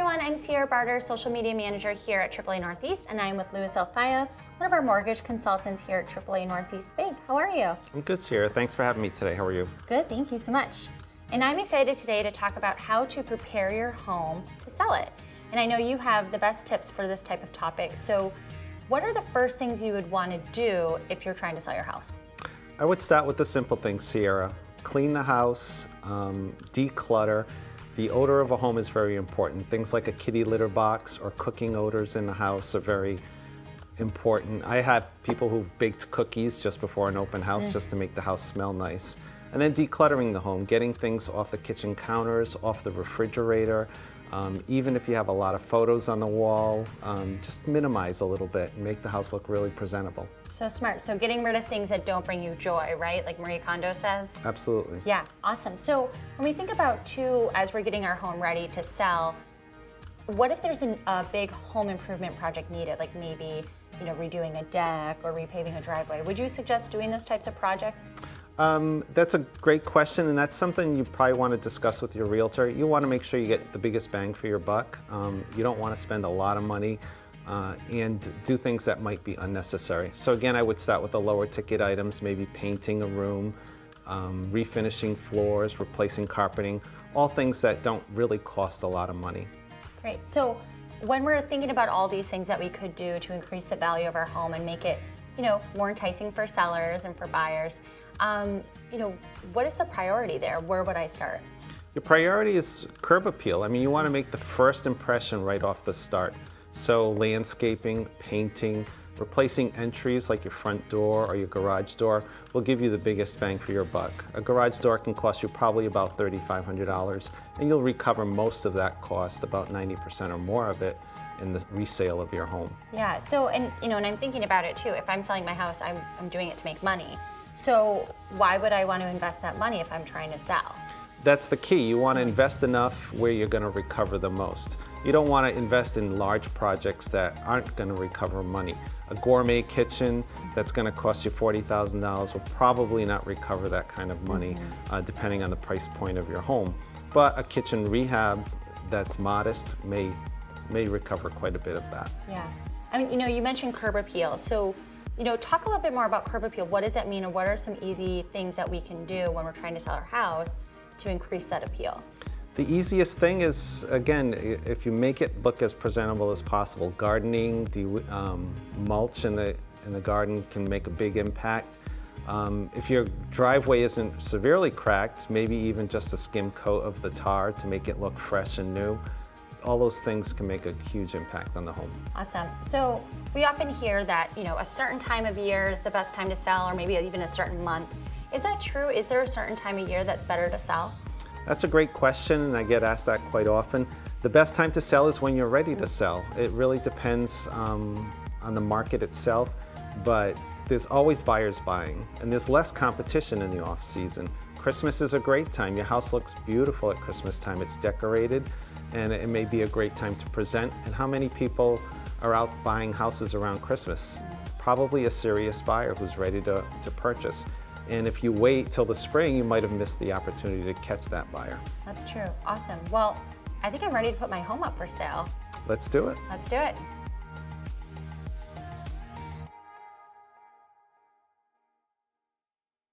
everyone, I'm Sierra Barter, Social Media Manager here at AAA Northeast, and I'm with Louis Alfaya, one of our mortgage consultants here at AAA Northeast Bank. How are you? I'm good, Sierra. Thanks for having me today. How are you? Good, thank you so much. And I'm excited today to talk about how to prepare your home to sell it. And I know you have the best tips for this type of topic, so what are the first things you would want to do if you're trying to sell your house? I would start with the simple things, Sierra. Clean the house, declutter. The odor of a home is very important. Things like a kitty litter box or cooking odors in the house are very important. I have people who've baked cookies just before an open house just to make the house smell nice. And then decluttering the home, getting things off the kitchen counters, off the refrigerator. Even if you have a lot of photos on the wall, just minimize a little bit and make the house look really presentable. So smart. So getting rid of things that don't bring you joy, right? Like Marie Kondo says? Absolutely. Yeah, awesome. So when we think about too, as we're getting our home ready to sell, what if there's a big home improvement project needed, like maybe redoing a deck or repaving a driveway? Would you suggest doing those types of projects? That's a great question, and that's something you probably want to discuss with your realtor. You want to make sure you get the biggest bang for your buck. You don't want to spend a lot of money and do things that might be unnecessary. So again, I would start with the lower ticket items, maybe painting a room, refinishing floors, replacing carpeting, all things that don't really cost a lot of money. Great. So when we're thinking about all these things that we could do to increase the value of our home and make it more enticing for sellers and for buyers, what is the priority there? Where would I start? Your priority is curb appeal. I mean, you want to make the first impression right off the start. So landscaping, painting, replacing entries like your front door or your garage door will give you the biggest bang for your buck. A garage door can cost you probably about $3,500, and you'll recover most of that cost, about 90% or more of it, in the resale of your home. Yeah, so, and I'm thinking about it too. If I'm selling my house, I'm doing it to make money. So why would I want to invest that money if I'm trying to sell? That's the key. You want to invest enough where you're going to recover the most. You don't want to invest in large projects that aren't going to recover money. A gourmet kitchen that's going to cost you $40,000 will probably not recover that kind of money, depending on the price point of your home. But a kitchen rehab that's modest may recover quite a bit of that. Yeah. I mean, you mentioned curb appeal. So, talk a little bit more about curb appeal. What does that mean, and what are some easy things that we can do when we're trying to sell our house to increase that appeal? The easiest thing is, again, if you make it look as presentable as possible. Gardening, mulch in the garden can make a big impact. If your driveway isn't severely cracked, maybe even just a skim coat of the tar to make it look fresh and new. All those things can make a huge impact on the home. Awesome. So we often hear that, a certain time of year is the best time to sell, or maybe even a certain month. Is that true? Is there a certain time of year that's better to sell? That's a great question, and I get asked that quite often. The best time to sell is when you're ready to sell. It really depends on the market itself, but there's always buyers buying, and there's less competition in the off season. Christmas is a great time. Your house looks beautiful at Christmas time. It's decorated, and it may be a great time to present. And how many people are out buying houses around Christmas? Probably a serious buyer who's ready to purchase. And if you wait till the spring, you might have missed the opportunity to catch that buyer. That's true. Awesome. Well, I think I'm ready to put my home up for sale. Let's do it. Let's do it.